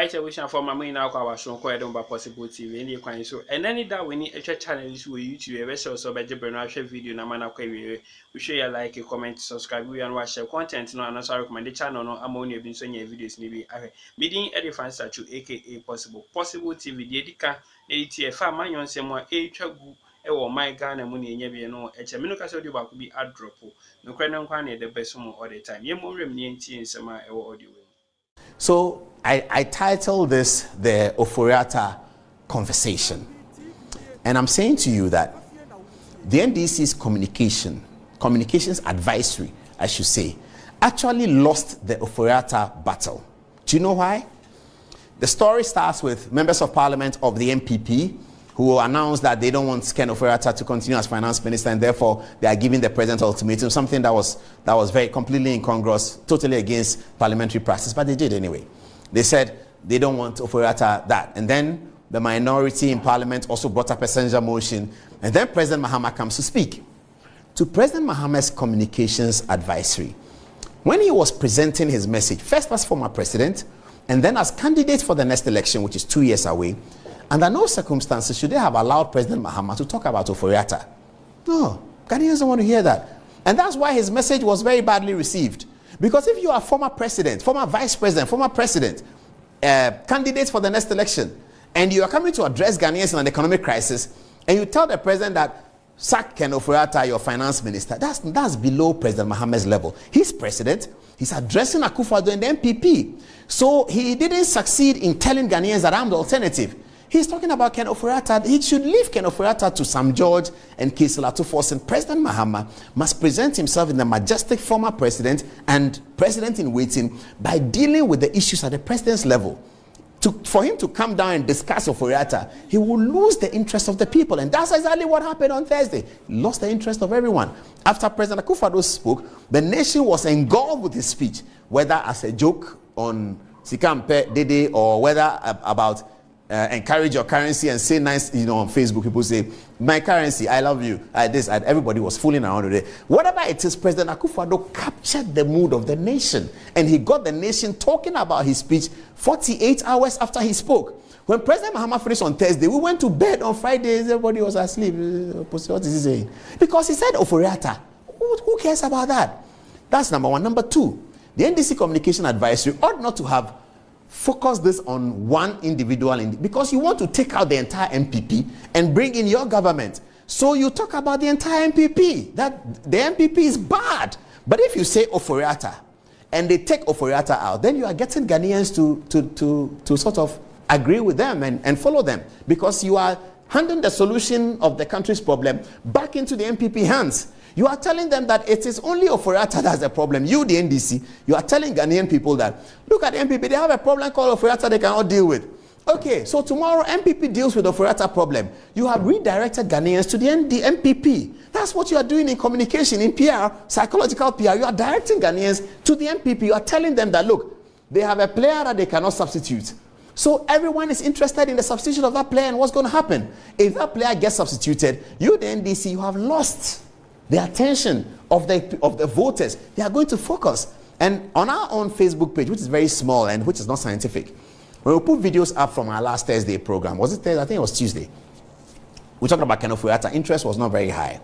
Alright, I wish I for my main now our show quite on possible TV any kind so and then that we need extra channels with YouTube we also by the video na man we share you like comment subscribe we and watch content no and also recommend the channel no ammonia been so videos ni bi meeting edifan statue aka possible TV the edika na fa man yon se mo twagu e my Ghana mu na enya bi no eche me no ka so di ba ko bi adrop no kra na nkwa na the best mo all the time ye mo rem ni enti nsema e audio. So I titled this the Ofori Atta conversation, and I'm saying to you that the NDC's communications advisory, I should say, actually lost the Ofori Atta battle. Do you know why? The story starts with members of parliament of the MPP who announced that they don't want Ken Ofori Atta to continue as finance minister, and therefore they are giving the president ultimatum, something that was very completely incongruous, totally against parliamentary practice, but they did anyway. They said they don't want Ofori Atta that, and then the minority in parliament also brought up a censure motion, and then President Mahama comes to speak. To President Mahama's communications advisory, when he was presenting his message, first as former president, and then as candidate for the next election, which is 2 years away, under no circumstances should they have allowed President Mahama to talk about Ofori Atta. No, Ghanaians don't want to hear that. And that's why his message was very badly received. Because if you are former president, former vice president, former president, candidate for the next election, and you are coming to address Ghanaians in an economic crisis, and you tell the president that sack Ken Ofori Atta, your finance minister, that's below President Mahama's level. He's president, he's addressing Akufo-Addo and the MPP. So he didn't succeed in telling Ghanaians that I'm the alternative. He's talking about Ken Ofori Atta. He should leave Ken Ofori Atta to Sam George and Kisela to force. And President Mahama must present himself in the majestic former president and president in waiting by dealing with the issues at the president's level. For him to come down and discuss Ofori Atta, he will lose the interest of the people. And that's exactly what happened on Thursday. He lost the interest of everyone. After President Akufo-Addo spoke, the nation was engulfed with his speech, whether as a joke on Sikampe Dede or whether about encourage your currency and say nice, on Facebook, people say, my currency, I love you, everybody was fooling around with it. Whatever it is, President Akufo-Addo captured the mood of the nation, and he got the nation talking about his speech 48 hours after he spoke. When President Mahama finished on Thursday, we went to bed on Friday, everybody was asleep. What is he saying? Because he said Ofori Atta. Who cares about that? That's number one. Number two, the NDC Communication Advisory ought not to have focus this on one individual because you want to take out the entire MPP and bring in your government. So you talk about the entire MPP, that the MPP is bad. But if you say Ofori Atta and they take Ofori Atta out, then you are getting Ghanaians to sort of agree with them and follow them, because you are handing the solution of the country's problem back into the MPP hands. You are telling them that it is only Ofori Atta that's the problem. You, the NDC, you are telling Ghanaian people that, look at the MPP, they have a problem called Ofori Atta they cannot deal with. Okay, so tomorrow MPP deals with the Ofori Atta problem. You have redirected Ghanaians to the MPP. That's what you are doing in communication, in PR, psychological PR. You are directing Ghanaians to the MPP. You are telling them that, look, they have a player that they cannot substitute. So everyone is interested in the substitution of that player and what's going to happen. If that player gets substituted, you, the NDC, you have lost the attention of the voters. They are going to focus. And on our own Facebook page, which is very small and which is not scientific, when we put videos up from our last Thursday program, was it Thursday? I think it was Tuesday. We talked about Ken Ofori Atta. Interest was not very high.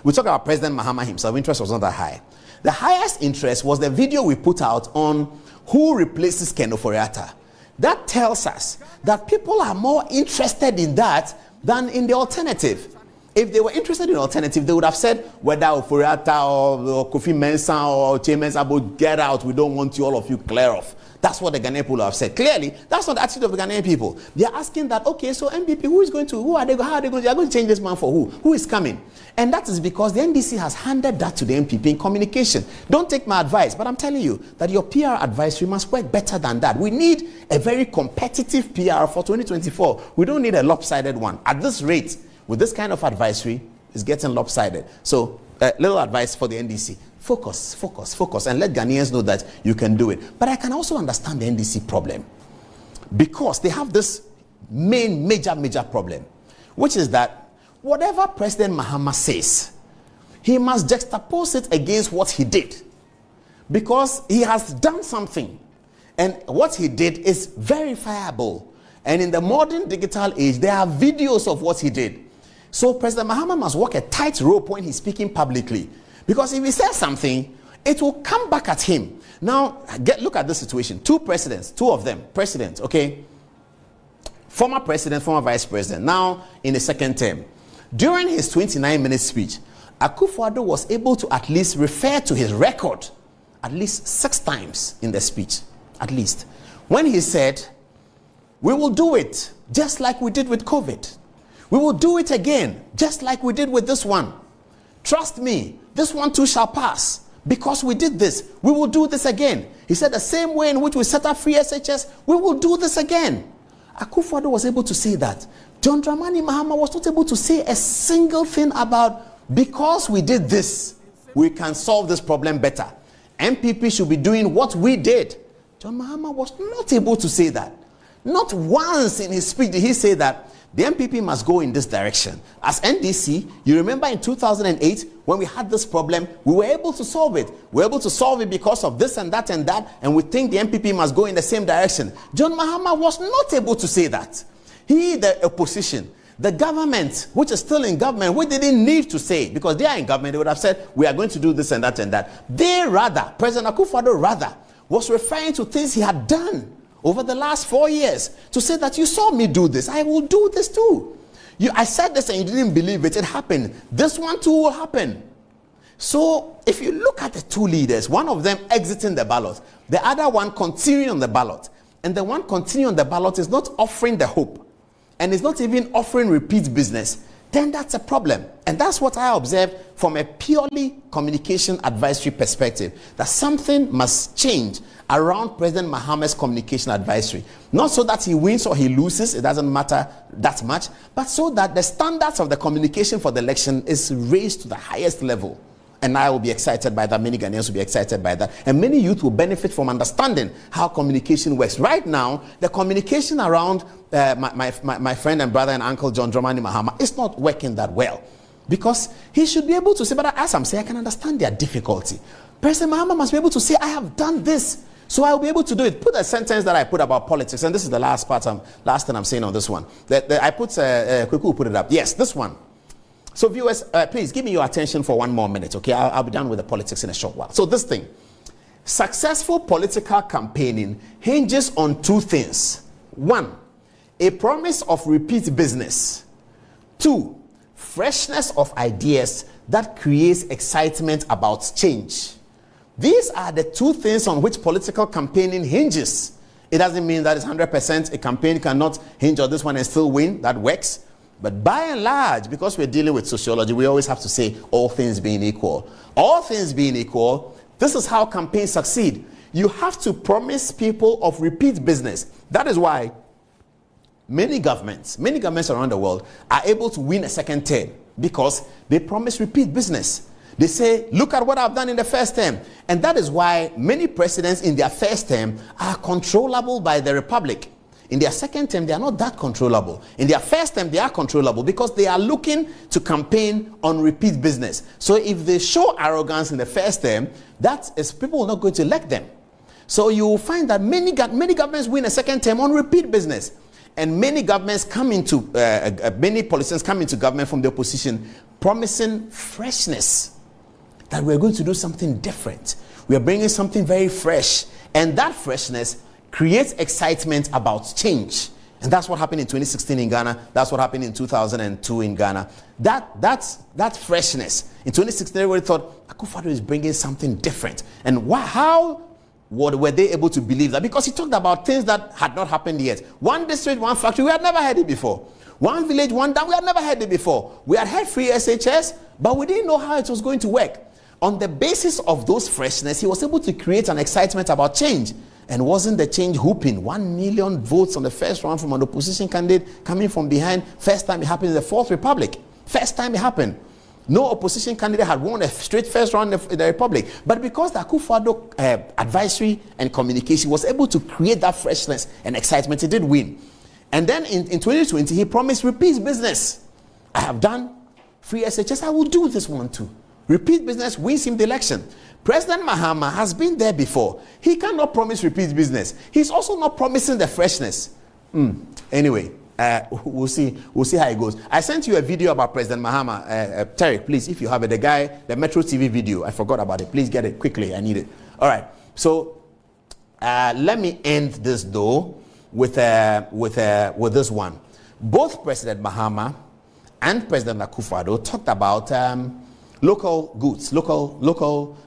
We talked about President Mahama himself. Interest was not that high. The highest interest was the video we put out on who replaces Ken Ofori Atta. That tells us that people are more interested in that than in the alternative. If they were interested in alternative, they would have said whether Ofori Atta or Kofi Mensah or Che Mensah, get out, we don't want you, all of you, clear off. That's what the Ghanaian people have said. Clearly, that's not the attitude of the Ghanaian people. They are asking that, okay, so MPP, how are they going to change this man for who? Who is coming? And that is because the NDC has handed that to the MPP in communication. Don't take my advice, but I'm telling you that your PR advisory must work better than that. We need a very competitive PR for 2024. We don't need a lopsided one. At this rate, with this kind of advisory, it's getting lopsided. So, little advice for the NDC. Focus, focus, focus, and let Ghanaians know that you can do it. But I can also understand the NDC problem, because they have this major problem, which is that whatever President Mahama says, he must juxtapose it against what he did, because he has done something. And what he did is verifiable. And in the modern digital age, there are videos of what he did. So President Mahama must walk a tight rope when he's speaking publicly. Because if he says something, it will come back at him. Now, look at this situation. Two presidents, two of them, presidents, okay? Former president, former vice president, now in the second term. During his 29-minute speech, Akufo-Addo was able to at least refer to his record at least 6 times in the speech, at least. When he said, we will do it just like we did with COVID. We will do it again, just like we did with this one. Trust me, this one too shall pass. Because we did this, we will do this again. He said the same way in which we set up free SHS, we will do this again. Akufo-Addo was able to say that. John Dramani Mahama was not able to say a single thing about, because we did this, we can solve this problem better. MPP should be doing what we did. John Mahama was not able to say that. Not once in his speech did he say that the MPP must go in this direction. As NDC, you remember in 2008, when we had this problem, we were able to solve it. We were able to solve it because of this and that, and we think the MPP must go in the same direction. John Mahama was not able to say that. He, the opposition, the government, which is still in government, we didn't need to say it because they are in government. They would have said, we are going to do this and that and that. They rather, President Akufo-Addo rather, was referring to things he had done over the last 4 years to say that you saw me do this, I will do this too. I said this and you didn't believe it, it happened. This one too will happen. So if you look at the two leaders, one of them exiting the ballot, the other one continuing on the ballot, and the one continuing on the ballot is not offering the hope and is not even offering repeat business, then that's a problem. And that's what I observed from a purely communication advisory perspective, that something must change around President Mahama's communication advisory. Not so that he wins or he loses, it doesn't matter that much, but so that the standards of the communication for the election is raised to the highest level. And I will be excited by that. Many Ghanaians will be excited by that. And many youth will benefit from understanding how communication works. Right now, the communication around my friend and brother and uncle John Dramani Mahama is not working that well. Because he should be able to say, but as I'm saying, I can understand their difficulty. President Mahama must be able to say, I have done this, so I will be able to do it. Put a sentence that I put about politics, and this is the last thing I'm saying on this one. I put, Kweku put it up. Yes, this one. So viewers, please give me your attention for 1 more minute, okay? I'll be done with the politics in a short while. So this thing, successful political campaigning hinges on 2 things. 1, a promise of repeat business. 2, freshness of ideas that creates excitement about change. These are the 2 things on which political campaigning hinges. It doesn't mean that it's 100% a campaign cannot hinge on this one and still win. That works. But by and large, because we're dealing with sociology, we always have to say all things being equal. All things being equal, this is how campaigns succeed. You have to promise people of repeat business. That is why many governments around the world are able to win a second term, because they promise repeat business. They say, look at what I've done in the first term. And that is why many presidents in their first term are controllable by the Republic. In their second term, they are not that controllable. In their first term, they are controllable because they are looking to campaign on repeat business. So if they show arrogance in the first term, that is, people are not going to elect them. So you will find that many governments win a second term on repeat business. And many governments come into, many politicians come into government from the opposition promising freshness. That we're going to do something different. We are bringing something very fresh. And that freshness creates excitement about change. And that's what happened in 2016 in Ghana. That's what happened in 2002 in Ghana. That freshness. In 2016, everybody thought, Akufo-Addo is bringing something different. And how were they able to believe that? Because he talked about things that had not happened yet. One district, one factory, we had never heard it before. One village, one dam, we had never heard it before. We had heard free SHS, but we didn't know how it was going to work. On the basis of those freshness, he was able to create an excitement about change. And wasn't the change whooping? 1 million votes on the first round from an opposition candidate coming from behind. First time it happened in the Fourth Republic. First time it happened. No opposition candidate had won a straight first round in the Republic. But because the Akufo-Addo advisory and communication was able to create that freshness and excitement, he did win. And then in 2020, he promised repeat business. I have done free SHS, I will do this one too. Repeat business wins him the election. President Mahama has been there before. He cannot promise repeat business. He's also not promising the freshness. Anyway, we'll see how it goes. I sent you a video about President Mahama. Terry, please, if you have it, the Metro TV video, I forgot about it. Please get it quickly. I need it. All right. So let me end this though with this one. Both President Mahama and President Akufo-Addo talked about local goods,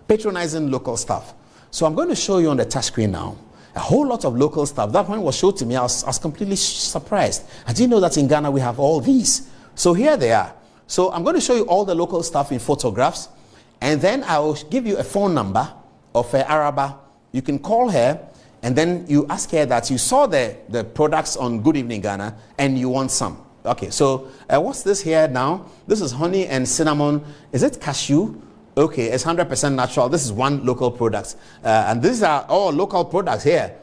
patronizing local stuff. So I'm going to show you on the touch screen now a whole lot of local stuff. That one was shown to me. I was completely surprised. I didn't know that in Ghana we have all these. So here they are. So I'm going to show you all the local stuff in photographs, and then I will give you a phone number of Araba. You can call her, and then you ask her that you saw the products on Good Evening Ghana and you want some. Okay, so what's this here now? This is honey and cinnamon. Is it cashew? Okay, it's 100% natural. This is one local product. And these are all local products here,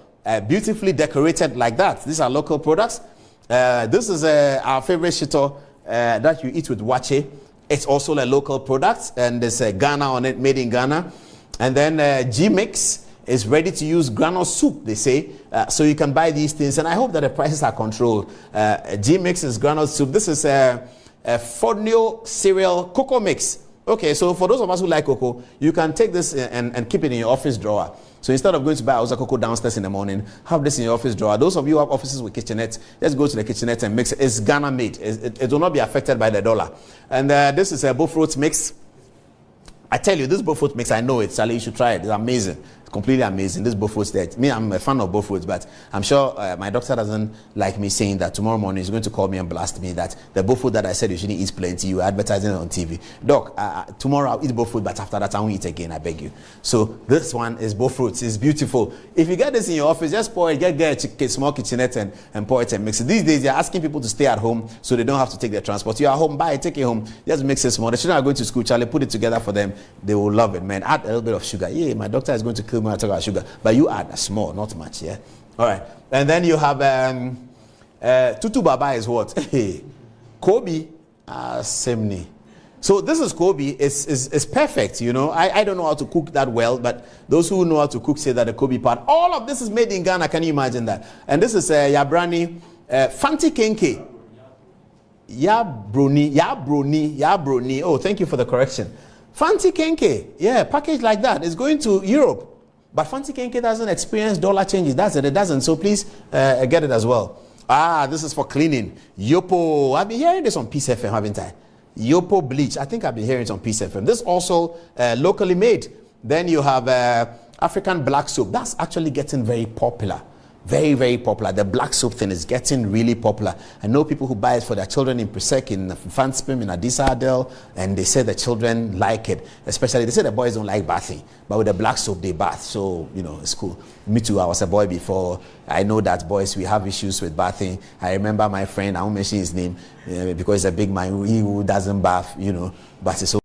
beautifully decorated like that. These are local products. This is our favorite shito that you eat with wache. It's also a local product, and there's Ghana on it, made in Ghana. And then G-Mix is ready to use granule soup, they say. So you can buy these things, and I hope that the prices are controlled. G-Mix is granule soup. This is a Fonio cereal cocoa mix. Okay, so for those of us who like cocoa, you can take this and keep it in your office drawer. So instead of going to buy Oza cocoa downstairs in the morning, have this in your office drawer. Those of you who have offices with kitchenettes, just go to the kitchenette and mix it. It's Ghana made. It will not be affected by the dollar. And this is a bullfruit mix. I tell you, this bullfruit mix, I know it. Sally, you should try it. It's amazing. It's completely amazing. This bullfruit there. Me, I'm a fan of bullfruits, but I'm sure my doctor doesn't like me saying that tomorrow morning he's going to call me and blast me that the bullfruit that I said you shouldn't eat plenty, you are advertising it on TV. Doc, tomorrow I'll eat bullfruit, but after that I won't eat again, I beg you. So this one is bullfruits. It's beautiful. If you get this in your office, just pour it, get a small kitchenette and pour it and mix it. These days they're asking people to stay at home so they don't have to take their transport. You're at home, buy it, take it home, just mix it small. The children are going to school, Charlie, put it together for them. They will love it, man. Add a little bit of sugar. Yeah, my doctor is going to kill me when I talk about sugar. But you add a small, not much, yeah? All right. And then you have Tutu Baba is what? Kobe. Semni. So this is Kobe. It's perfect, you know. I don't know how to cook that well, but those who know how to cook say that the Kobe part. All of this is made in Ghana. Can you imagine that? And this is Yabrani. Fanti Kenke. Yabroni. Oh, thank you for the correction. Fanti Kenke. Yeah, packaged like that. It's going to Europe. But Fanti Kenke doesn't experience dollar changes. That's it. It doesn't. So please get it as well. This is for cleaning. Yopo. I've been hearing this on Peace FM, haven't I? Yopo bleach. I think I've been hearing it on Peace FM. This also locally made. Then you have African black soap. That's actually getting very popular. Very, very popular. The black soap thing is getting really popular. I know people who buy it for their children in Presec, in Fanspim, in Adisa Adel, and they say the children like it. Especially, they say the boys don't like bathing, but with the black soap, they bath. So, you know, it's cool. Me too, I was a boy before. I know that boys, we have issues with bathing. I remember my friend, I won't mention his name, because he's a big man, he who doesn't bath, you know, but it's